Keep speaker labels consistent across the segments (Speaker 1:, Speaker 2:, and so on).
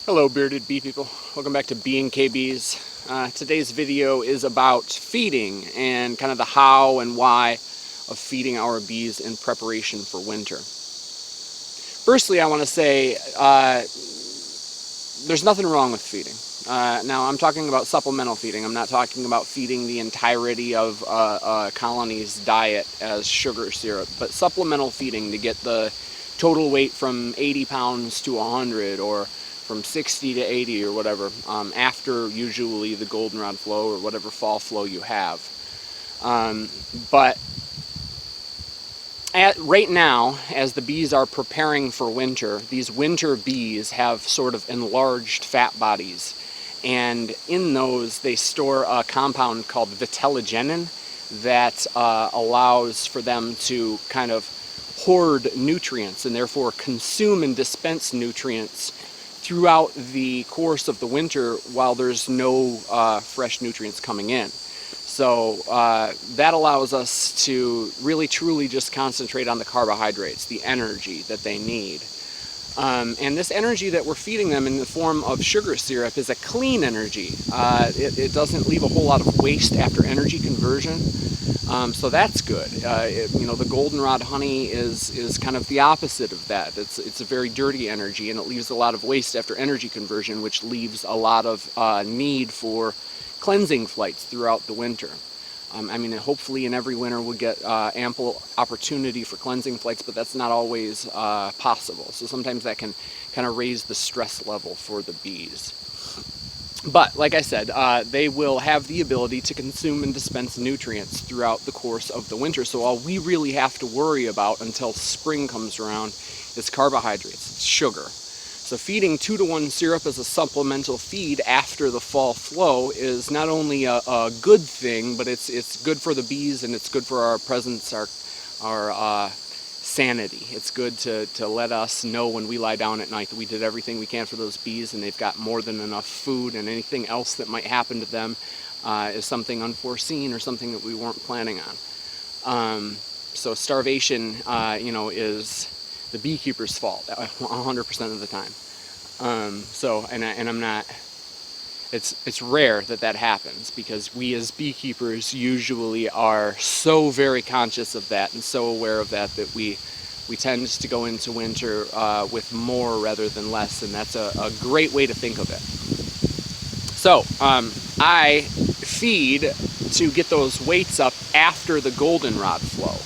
Speaker 1: Hello bearded bee people, welcome back to B&K Today's video is about feeding and kind of the how and why of feeding our bees in preparation for winter. Firstly, I want to say there's nothing wrong with feeding. Now I'm talking about supplemental feeding. I'm not talking about feeding the entirety of a colony's diet as sugar syrup, but supplemental feeding to get the total weight from 80 pounds to 100 or from 60 to 80 or whatever, after usually the goldenrod flow or whatever fall flow you have. But right now, as the bees are preparing for winter, these winter bees have sort of enlarged fat bodies. And in those, they store a compound called vitellogenin that allows for them to kind of hoard nutrients and therefore consume and dispense nutrients throughout the course of the winter while there's no fresh nutrients coming in. So that allows us to really truly just concentrate on the carbohydrates, the energy that they need. And this energy that we're feeding them in the form of sugar syrup is a clean energy. It doesn't leave a whole lot of waste after energy conversion. So that's good. The goldenrod honey is kind of the opposite of that. It's a very dirty energy, and it leaves a lot of waste after energy conversion, which leaves a lot of need for cleansing flights throughout the winter. Hopefully in every winter we'll get ample opportunity for cleansing flights, but that's not always possible. So sometimes that can kind of raise the stress level for the bees. But like I said, they will have the ability to consume and dispense nutrients throughout the course of the winter. So all we really have to worry about until spring comes around is carbohydrates, it's sugar. So feeding 2-to-1 syrup as a supplemental feed after the fall flow is not only a good thing, but it's good for the bees, and it's good for our presence, our sanity. It's good to let us know when we lie down at night that we did everything we can for those bees and they've got more than enough food, and anything else that might happen to them is something unforeseen or something that we weren't planning on. So starvation, is the beekeeper's fault 100% of the time. It's rare that happens, because we as beekeepers usually are so very conscious of that and so aware of that we tend to go into winter with more rather than less, and that's a great way to think of it. So I feed to get those weights up after the goldenrod flow.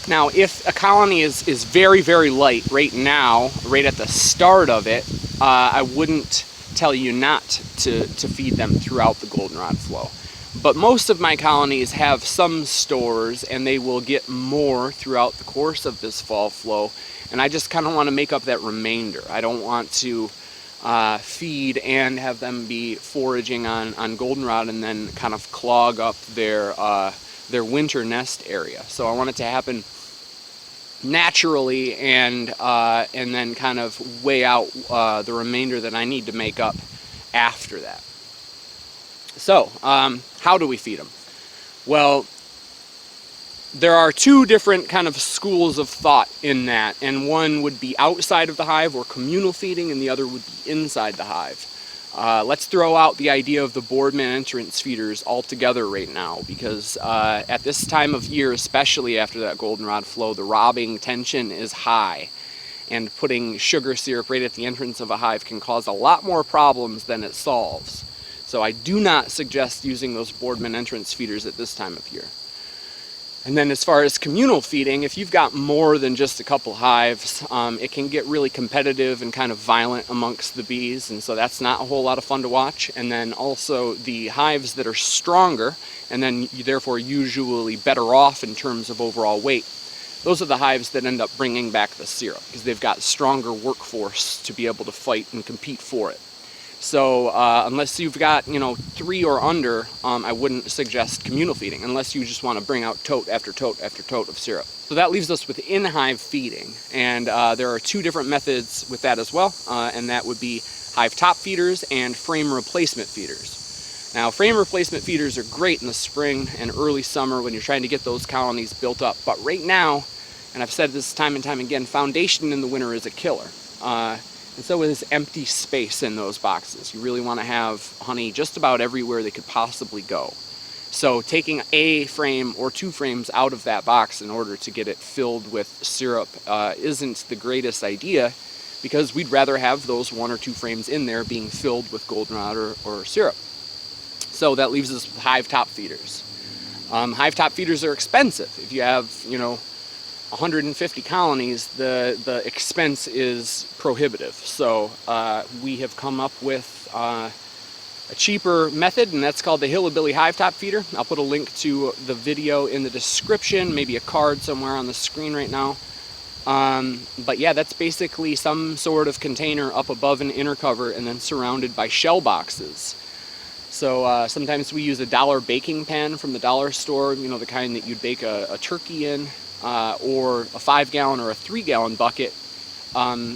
Speaker 1: Now, if a colony is very, very light right now, right at the start of it, I wouldn't tell you not to feed them throughout the goldenrod flow. But most of my colonies have some stores, and they will get more throughout the course of this fall flow. And I just kind of want to make up that remainder. I don't want to feed and have them be foraging on goldenrod and then kind of clog up their winter nest area. So I want it to happen naturally, and then kind of weigh out the remainder that I need to make up after that. So how do we feed them? Well, there are two different kind of schools of thought in that, and one would be outside of the hive or communal feeding, and the other would be inside the hive. Let's throw out the idea of the boardman entrance feeders altogether right now, because at this time of year, especially after that goldenrod flow, the robbing tension is high, and putting sugar syrup right at the entrance of a hive can cause a lot more problems than it solves. So I do not suggest using those boardman entrance feeders at this time of year. And then as far as communal feeding, if you've got more than just a couple hives, it can get really competitive and kind of violent amongst the bees, and so that's not a whole lot of fun to watch. And then also the hives that are stronger, and then therefore usually better off in terms of overall weight, those are the hives that end up bringing back the syrup, because they've got stronger workforce to be able to fight and compete for it. So unless you've got 3 or under, I wouldn't suggest communal feeding unless you just want to bring out tote after tote after tote of syrup. So that leaves us with in-hive feeding, and there are 2 different methods with that as well, and that would be hive top feeders and frame replacement feeders. Now, frame replacement feeders are great in the spring and early summer when you're trying to get those colonies built up, but right now, and I've said this time and time again, foundation in the winter is a killer. And so is empty space in those boxes. You really want to have honey just about everywhere they could possibly go. So taking a frame or 2 frames out of that box in order to get it filled with syrup isn't the greatest idea, because we'd rather have those 1 or 2 frames in there being filled with goldenrod or syrup. So that leaves us with hive top feeders. Hive top feeders are expensive. If you have, 150 colonies, the expense is prohibitive. So we have come up with a cheaper method, and that's called the Hillbilly Hive Top Feeder. I'll put a link to the video in the description, maybe a card somewhere on the screen right now. But yeah, that's basically some sort of container up above an inner cover and then surrounded by shell boxes. So sometimes we use a $1 baking pan from the dollar store, the kind that you'd bake a turkey in, or a 5-gallon or a 3-gallon bucket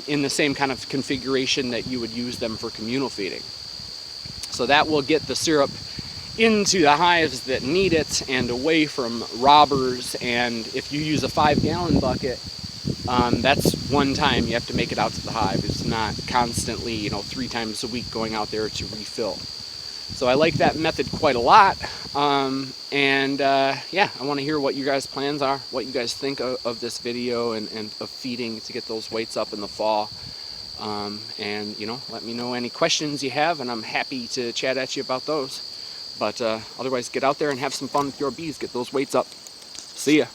Speaker 1: in the same kind of configuration that you would use them for communal feeding. So that will get the syrup into the hives that need it and away from robbers. And if you use a 5-gallon bucket, that's one time you have to make it out to the hive. It's not constantly, 3 times a week going out there to refill. So I like that method quite a lot. Yeah, I want to hear what you guys' plans are, what you guys think of this video and of feeding to get those weights up in the fall. Let me know any questions you have, and I'm happy to chat at you about those. But otherwise, get out there and have some fun with your bees. Get those weights up. See ya.